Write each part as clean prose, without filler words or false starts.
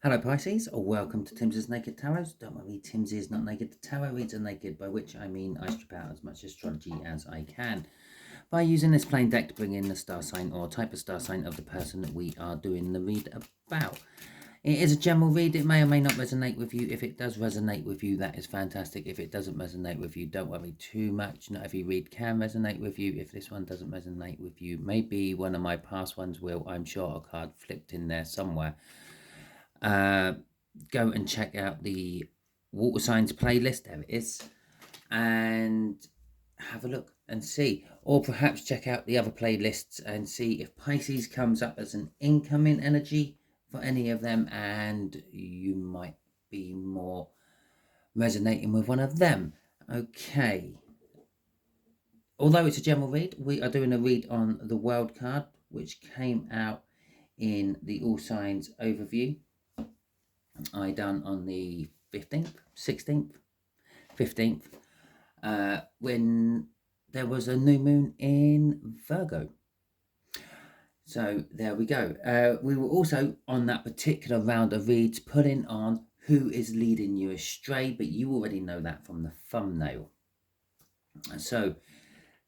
Hello Pisces, or welcome to Timsy Naked Tarot. Don't worry, Timsy is not naked. The tarot reads are naked, by which I mean I strip out as much astrology as I can by using this plain deck to bring in the star sign or type of star sign of the person that we are doing the read about. It is a general read. It may or may not resonate with you. If it does resonate with you, that is fantastic. If it doesn't resonate with you, don't worry too much. Not every read can resonate with you. If this one doesn't resonate with you, maybe one of my past ones will. I'm sure a card flipped in there somewhere. Go and check out the water signs playlist. There it is, and have a look and see, or perhaps check out the other playlists and see if Pisces comes up as an incoming energy for any of them, and you might be more resonating with one of them. Okay, although it's a general read, we are doing a read on the world card, which came out in the all signs overview I done on the 15th, 16th, 15th, when there was a new moon in Virgo. So there we go. We were also on that particular round of reads putting on who is leading you astray, but you already know that from the thumbnail. So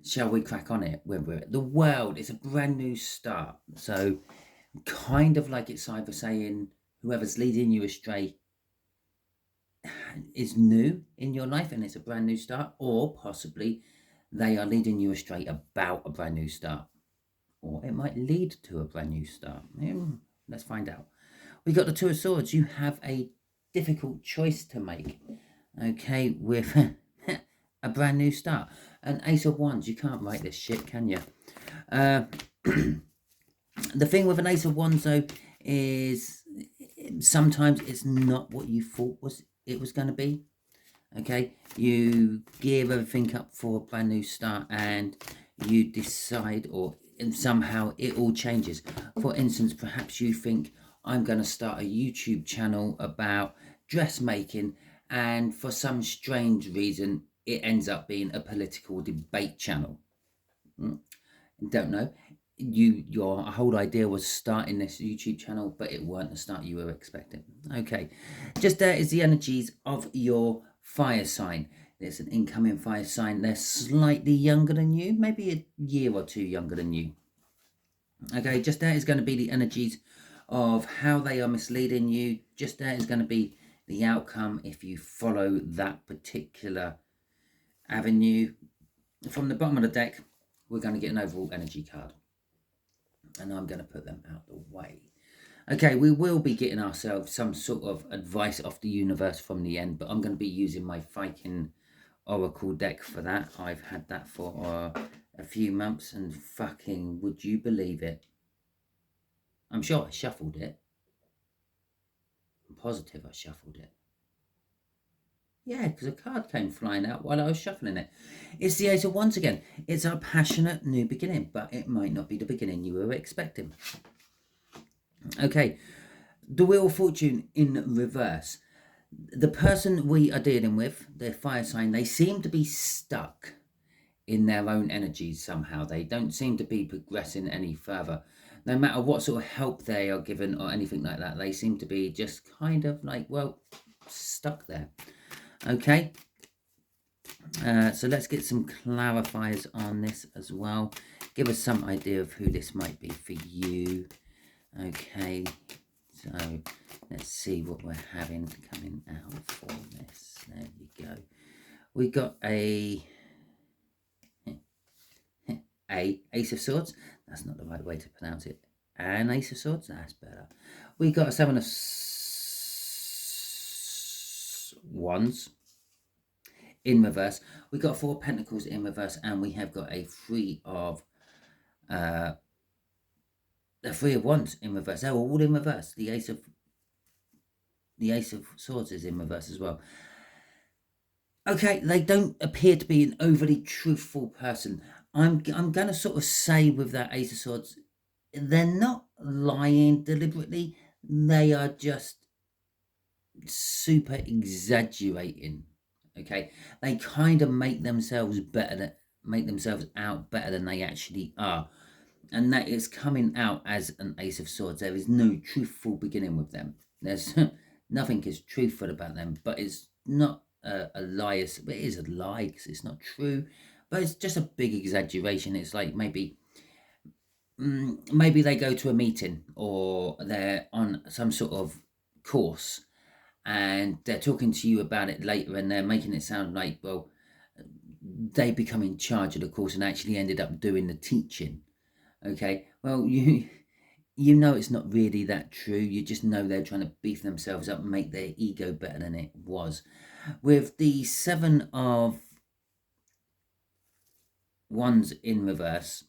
shall we crack on it? The world is a brand new start. So kind of like it's either saying whoever's leading you astray is new in your life and it's a brand new start, or possibly they are leading you astray about a brand new start, or it might lead to a brand new start. Let's find out. We got the Two of Swords. You have a difficult choice to make, okay, with a brand new start. An Ace of Wands. You can't write this shit, can you? The thing with an Ace of Wands, though, is sometimes it's not what you thought it was going to be. Okay, you gear everything up for a brand new start and you decide, or somehow it all changes. For instance, perhaps you think, I'm going to start a YouTube channel about dressmaking, and for some strange reason it ends up being a political debate channel. Don't know. Your whole idea was starting this YouTube channel, but it weren't the start you were expecting. Okay, just there is the energies of your fire sign. There's an incoming fire sign. They're slightly younger than you, maybe a year or two younger than you. Okay, just there is going to be the energies of how they are misleading you. Just there is going to be the outcome if you follow that particular avenue. From the bottom of the deck, we're going to get an overall energy card, and I'm going to put them out the way. Okay, we will be getting ourselves some sort of advice off the universe from the end, but I'm going to be using my Viking Oracle deck for that. I've had that for a few months, and fucking, would you believe it? I'm sure I shuffled it. I'm positive I shuffled it. Yeah, because a card came flying out while I was shuffling it. It's the Ace of Wands again. It's a passionate new beginning, but it might not be the beginning you were expecting. Okay, the Wheel of Fortune in reverse. The person we are dealing with, their fire sign, they seem to be stuck in their own energies somehow. They don't seem to be progressing any further. No matter what sort of help they are given or anything like that, they seem to be just kind of like, well, stuck there. Okay, so let's get some clarifiers on this as well. Give us some idea of who this might be for you. Okay, so let's see what we're having coming out for this. There you go. We got a Ace of Swords. That's not the right way to pronounce it. An Ace of Swords. That's better. We got a Seven of Wands in reverse. We got Four of Pentacles in reverse, and we have got a Three of Wands in reverse. They're all in reverse. The Ace of Swords is in reverse as well. Okay, they don't appear to be an overly truthful person. I'm going to sort of say with that Ace of Swords, they're not lying deliberately. They are just super exaggerating. Okay, they kind of make themselves out better than they actually are, and that is coming out as an Ace of Swords. There is no truthful beginning with them. There's nothing is truthful about them, but it's not a lie. It is a lie because it's not true, but it's just a big exaggeration. It's like maybe maybe they go to a meeting or they're on some sort of course and they're talking to you about it later and they're making it sound like, well, they become in charge of the course and actually ended up doing the teaching. Okay, well, you know it's not really that true. You just know they're trying to beef themselves up and make their ego better than it was. With the 7 of Wands in reverse,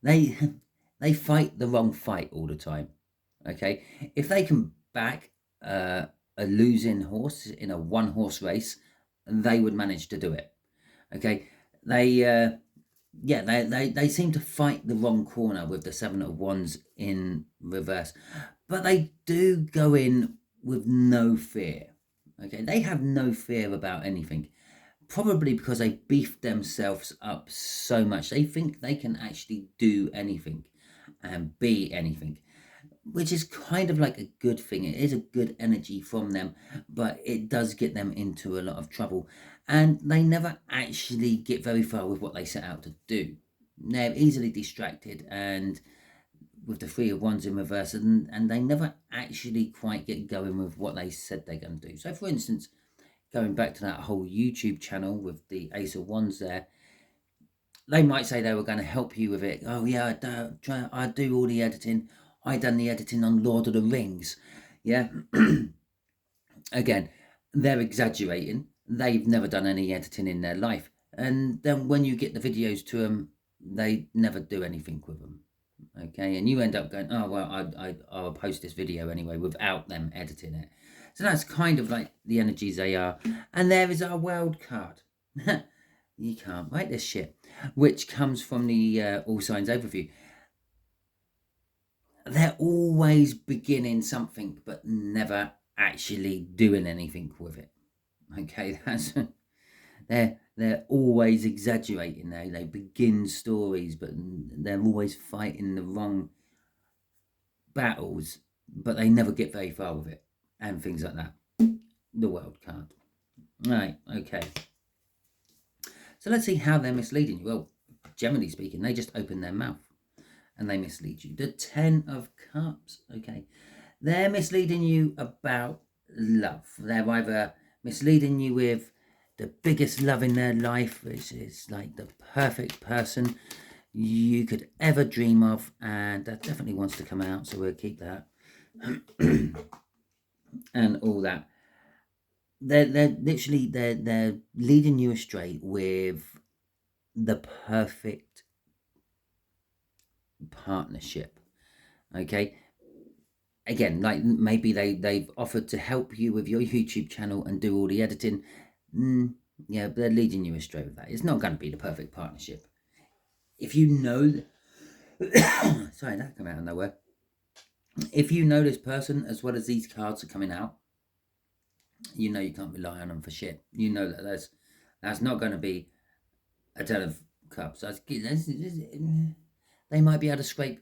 they fight the wrong fight all the time. Okay, if they can back a losing horse in a 1-horse race, they would manage to do it. Okay, they seem to fight the wrong corner with the 7 of Wands in reverse, but they do go in with no fear. Okay, they have no fear about anything, probably because they beefed themselves up so much. They think they can actually do anything and be anything, which is kind of like a good thing. It is a good energy from them, but it does get them into a lot of trouble. And they never actually get very far with what they set out to do. They're easily distracted and with the 3 of Wands in reverse, and they never actually quite get going with what they said they're going to do. So, for instance, going back to that whole YouTube channel with the Ace of Wands there, they might say they were going to help you with it. Oh, yeah, I do all the editing. I done the editing on Lord of the Rings. Yeah. Again, they're exaggerating. They've never done any editing in their life. And then when you get the videos to them, they never do anything with them. Okay, and you end up going, oh, well, I'll post this video anyway without them editing it. So that's kind of like the energies they are. And there is our world card. You can't write this shit, which comes from the All Signs Overview. They're always beginning something, but never actually doing anything with it. Okay, that's they're always exaggerating. They begin stories, but they're always fighting the wrong battles, but they never get very far with it, and things like that. The world card. Right, okay. So let's see how they're misleading you. Well, generally speaking, they just open their mouth and they mislead you. The 10 of Cups, okay. They're misleading you about love. They're either misleading you with the biggest love in their life, which is like the perfect person you could ever dream of, and that definitely wants to come out, so we'll keep that. And all that. They're literally they're leading you astray with the perfect partnership. Okay, again, like maybe they've offered to help you with your YouTube channel and do all the editing. Yeah, but they're leading you astray with that. It's not going to be the perfect partnership. If you know sorry, that came out of nowhere. If you know this person as well as these cards are coming out, you know you can't rely on them for shit. You know that that's not going to be a 10 of Cups. They might be able to scrape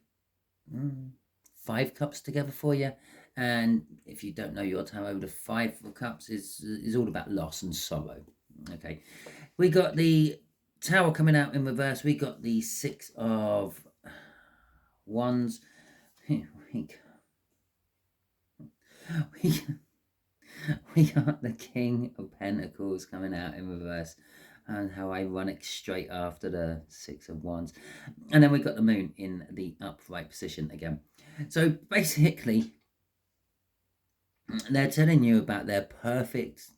5 cups together for you. And if you don't know your tarot, the 5 of Cups is all about loss and sorrow. Okay, we got the Tower coming out in reverse. We got the 6 of Wands. We got the King of Pentacles coming out in reverse, and how ironic, straight after the 6 of Wands. And then we got the Moon in the upright position again. So basically, they're telling you about their perfect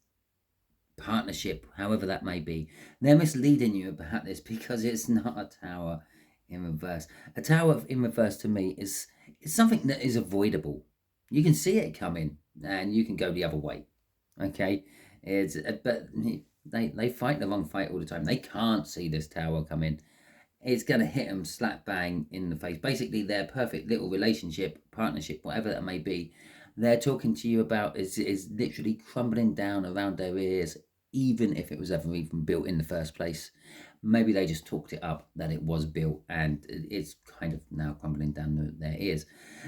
partnership, however that may be. They're misleading you about this because it's not a Tower in reverse. A Tower in reverse to me is something that is avoidable. You can see it coming and you can go the other way. Okay, but they fight the wrong fight all the time. They can't see this Tower coming. It's going to hit them slap bang in the face. Basically, their perfect little relationship, partnership, whatever that may be, they're talking to you about is literally crumbling down around their ears, even if it was ever even built in the first place. Maybe they just talked it up that it was built and it's kind of now crumbling down their ears.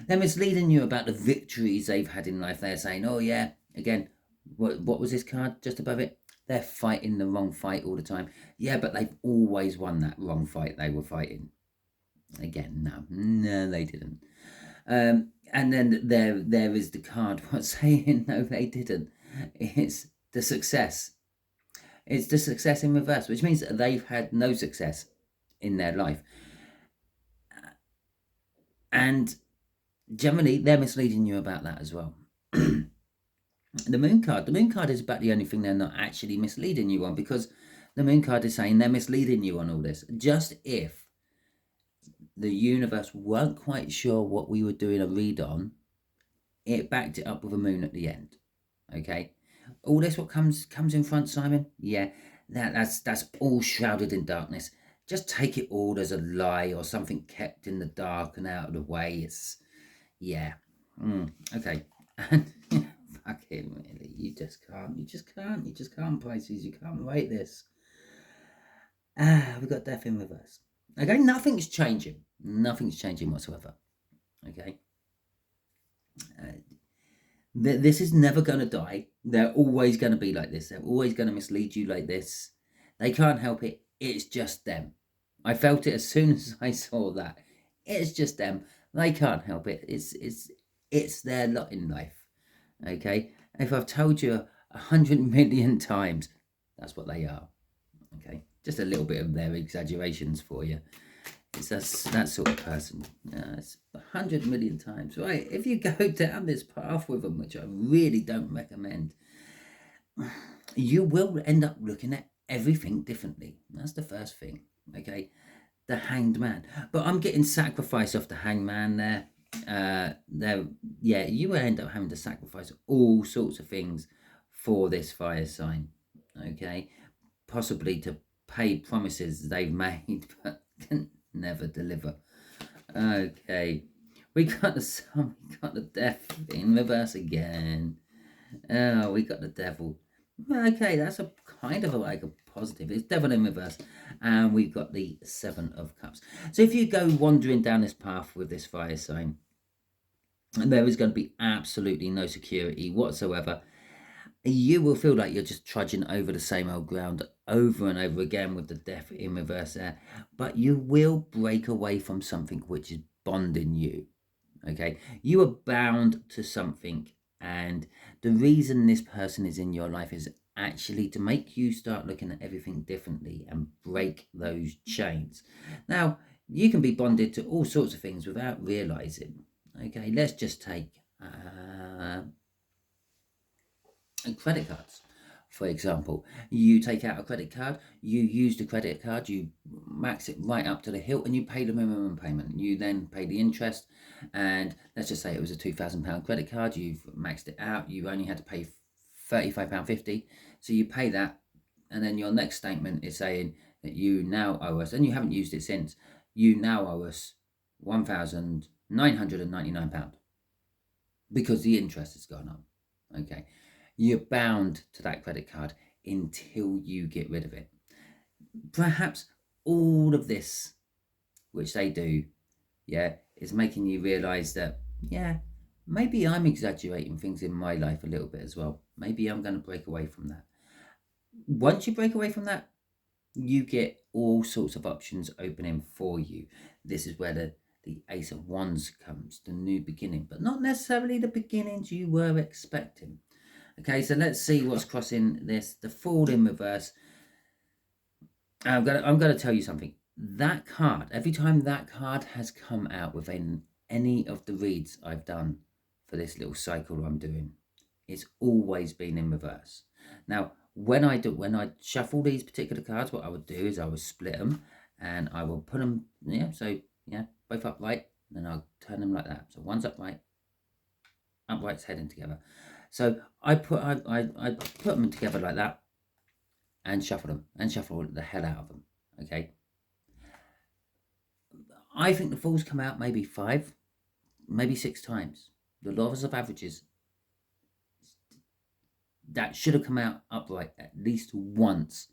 They're misleading you about the victories they've had in life. They're saying, oh yeah, again, what was this card just above it? They're fighting the wrong fight all the time. Yeah, but they've always won that wrong fight they were fighting. Again, no, they didn't. And then there is the card what's saying no, they didn't. It's the success. It's the success in reverse, which means that they've had no success in their life. And generally, they're misleading you about that as well. The moon card is about the only thing they're not actually misleading you on, because the moon card is saying they're misleading you on all this. Just if the universe weren't quite sure what we were doing a read on, it backed it up with a moon at the end. Okay, all this what comes in front, Simon. Yeah, that's all shrouded in darkness. Just take it all as a lie or something kept in the dark and out of the way. It's okay. And fucking really, you just can't, Pisces. You can't write this. We've got death in reverse. Okay, nothing's changing whatsoever. Okay, this is never going to die. They're always going to be like this. They're always going to mislead you like this. They can't help it. It's just them. I felt it as soon as I saw that. It's just them. They can't help it. It's their lot in life. Okay, if I've told you 100 million times, that's what they are. Okay, just a little bit of their exaggerations for you. It's that sort of person. It's 100 million times, right? If you go down this path with them, which I really don't recommend, you will end up looking at everything differently. That's the first thing. Okay, the Hanged Man. But I'm getting sacrifice off the Hanged Man there. You will end up having to sacrifice all sorts of things for this fire sign. Okay, possibly to pay promises they've made, but can never deliver. Okay, we got the sun, we got the death in reverse again. Oh, we got the devil. Okay, that's a kind of like a positive. It's devil in reverse, and we've got the 7 of Cups. So if you go wandering down this path with this fire sign, there is going to be absolutely no security whatsoever. You will feel like you're just trudging over the same old ground over and over again with the death in reverse there, but you will break away from something which is bonding you. Okay, you are bound to something, and the reason this person is in your life is actually to make you start looking at everything differently and break those chains. Now, you can be bonded to all sorts of things without realizing. Okay, let's just take credit cards, for example. You take out a credit card, you use the credit card, you max it right up to the hilt, and you pay the minimum payment. You then pay the interest, and let's just say it was a £2,000 credit card. You've maxed it out. You only had to pay £35.50, so you pay that, and then your next statement is saying that you now owe us, and you haven't used it since, you now owe us £1,999 because the interest has gone up. Okay, you're bound to that credit card until you get rid of it. Perhaps all of this, which they do, is making you realize that, maybe I'm exaggerating things in my life a little bit as well. Maybe I'm going to break away from that. Once you break away from that, you get all sorts of options opening for you. This is where the Ace of Wands comes, the new beginning, but not necessarily the beginnings you were expecting. Okay, so let's see what's crossing this. The Fool in reverse. I'm gonna tell you something. That card, every time that card has come out within any of the reads I've done for this little cycle I'm doing, it's always been in reverse. Now, when I shuffle these particular cards, what I would do is I would split them and I will put them, both upright, and then I'll turn them like that. So one's upright, upright's heading together. So I put them together like that and shuffle them and shuffle the hell out of them. Okay. I think the Fools come out maybe 5, maybe 6 times. The laws of averages, that should have come out upright at least once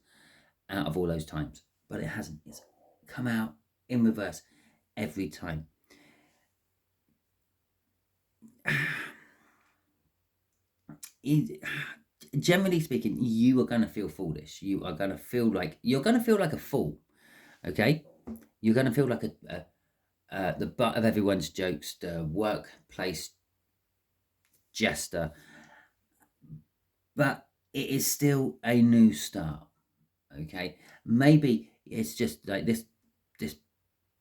out of all those times. but it hasn't. It's come out in reverse every time. Generally speaking, you are going to feel foolish. You are going to feel like a fool. Okay, you're going to feel like the butt of everyone's jokes, the workplace jester. But it is still a new start. Okay, maybe it's just like this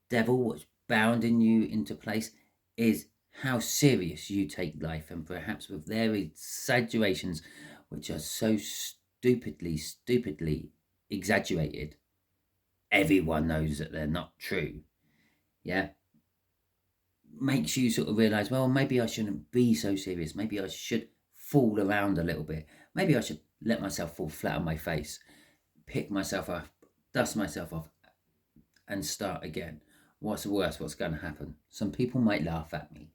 devil what's bounding you into place is how serious you take life, and perhaps with their exaggerations, which are so stupidly exaggerated, everyone knows that they're not true. Yeah, makes you sort of realize, well, maybe I shouldn't be so serious. Maybe I should fool around a little bit. Maybe I should let myself fall flat on my face, pick myself up, dust myself off, and start again. What's the worst? What's going to happen? Some people might laugh at me.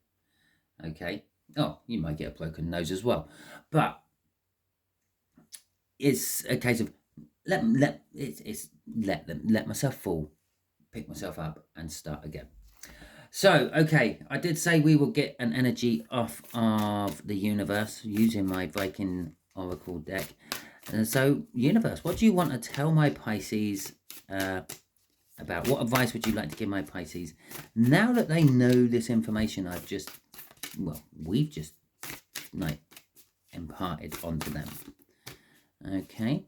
Okay. Oh, you might get a broken nose as well. But it's a case of let myself fall, pick myself up, and start again. So, okay, I did say we will get an energy off of the universe using my Viking Oracle deck. And so, universe, what do you want to tell my Pisces about? What advice would you like to give my Pisces now that they know this information we've just like imparted onto them? Okay.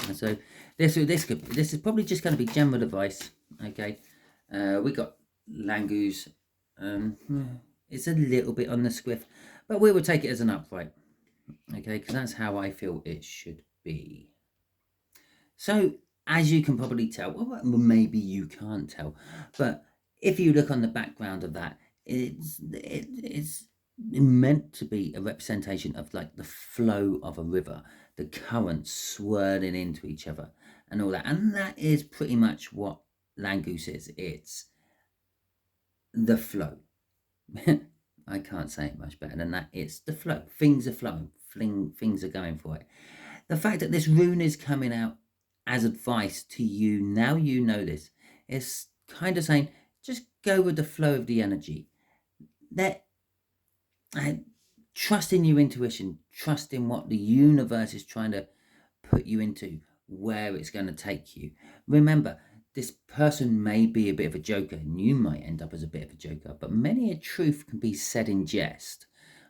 And so this is probably just going to be general advice. Okay. We got Langus. It's a little bit on the squiff, but we will take it as an upright. Okay, because that's how I feel it should be. So, as you can probably tell, well, maybe you can't tell, but if you look on the background of that, it's meant to be a representation of like the flow of a river, the currents swirling into each other and all that. And that is pretty much what Langus is. It's the flow. I can't say it much better than that. It's the flow. Things are flowing. Things are going for it. The fact that this rune is coming out as advice to you, now you know this, is kind of saying, just go with the flow of the energy. Trust in your intuition, trust in what the universe is trying to put you into, where it's going to take you. Remember, this person may be a bit of a joker, and you might end up as a bit of a joker, but many a truth can be said in jest,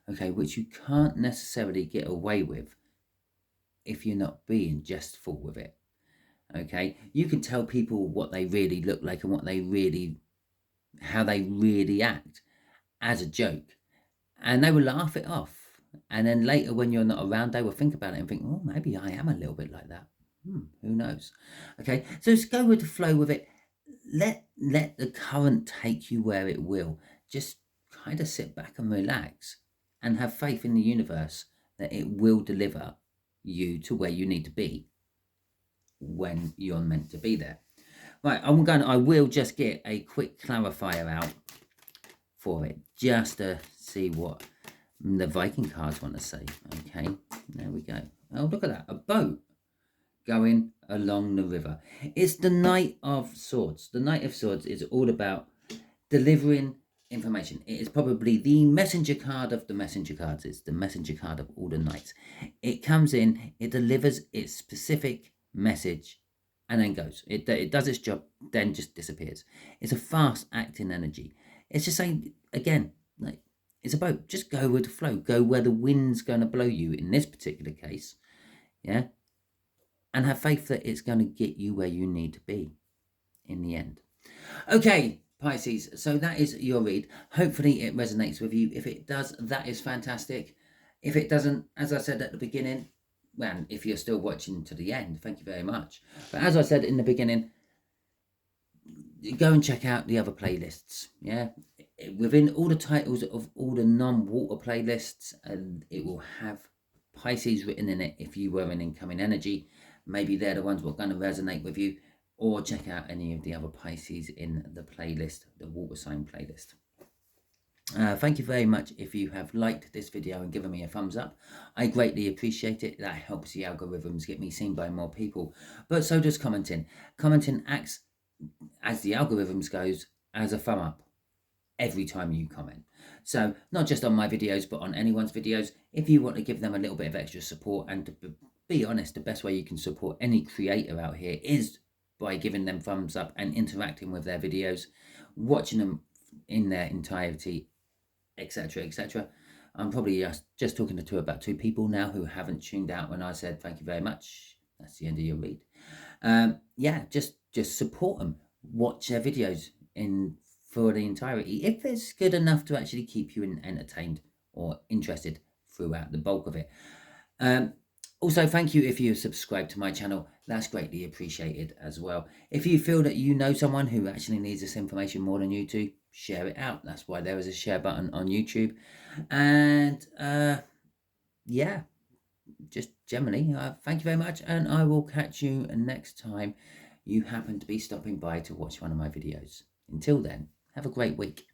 okay, which you can't necessarily get away with if you're not being jestful with it. Okay, you can tell people what they really look like and how they really act as a joke, and they will laugh it off. And then later, when you're not around, they will think about it and think, oh, maybe I am a little bit like that. Who knows? Okay, so just go with the flow with it. Let the current take you where it will. Just kind of sit back and relax and have faith in the universe that it will deliver you to where you need to be when you're meant to be there. Right, I will just get a quick clarifier out for it, just to see what the Viking cards want to say. Okay, there we go. Oh, look at that, a boat going along the river. It's the Knight of Swords. The Knight of Swords is all about delivering information. It is probably the messenger card of the messenger cards. It's the messenger card of all the knights. It comes in, it delivers its specific message, and then goes. It does its job, then just disappears. It's a fast acting energy. It's just saying, again, like, it's a boat. Just go with the flow. Go where the wind's going to blow you in this particular case. Yeah. And have faith that it's going to get you where you need to be in the end. Okay, Pisces, so that is your read. Hopefully it resonates with you. If it does, that is fantastic. If it doesn't, as I said at the beginning, well, if you're still watching to the end, thank you very much. But as I said in the beginning, go and check out the other playlists. Yeah, within all the titles of all the non-water playlists, and it will have Pisces written in it. If you were an incoming energy, maybe they're the ones that are going to resonate with you. Or check out any of the other Pisces in the playlist, the water sign playlist. Thank you very much if you have liked this video and given me a thumbs up. I greatly appreciate it. That helps the algorithms get me seen by more people. But so does commenting. Commenting acts, as the algorithms goes, as a thumb up every time you comment. So not just on my videos, but on anyone's videos, if you want to give them a little bit of extra support, and to be honest, the best way you can support any creator out here is by giving them thumbs up and interacting with their videos, watching them in their entirety, etc., etc. I'm probably just talking to about 2 people now who haven't tuned out when I said thank you very much. That's the end of your read. Yeah, just support them. Watch their videos for the entirety, if it's good enough to actually keep you entertained or interested throughout the bulk of it. Also, thank you if you subscribe to my channel. That's greatly appreciated as well. If you feel that you know someone who actually needs this information more than you do, share it out. That's why there is a share button on YouTube. And yeah, just generally, thank you very much, and I will catch you next time you happen to be stopping by to watch one of my videos. Until then, have a great week.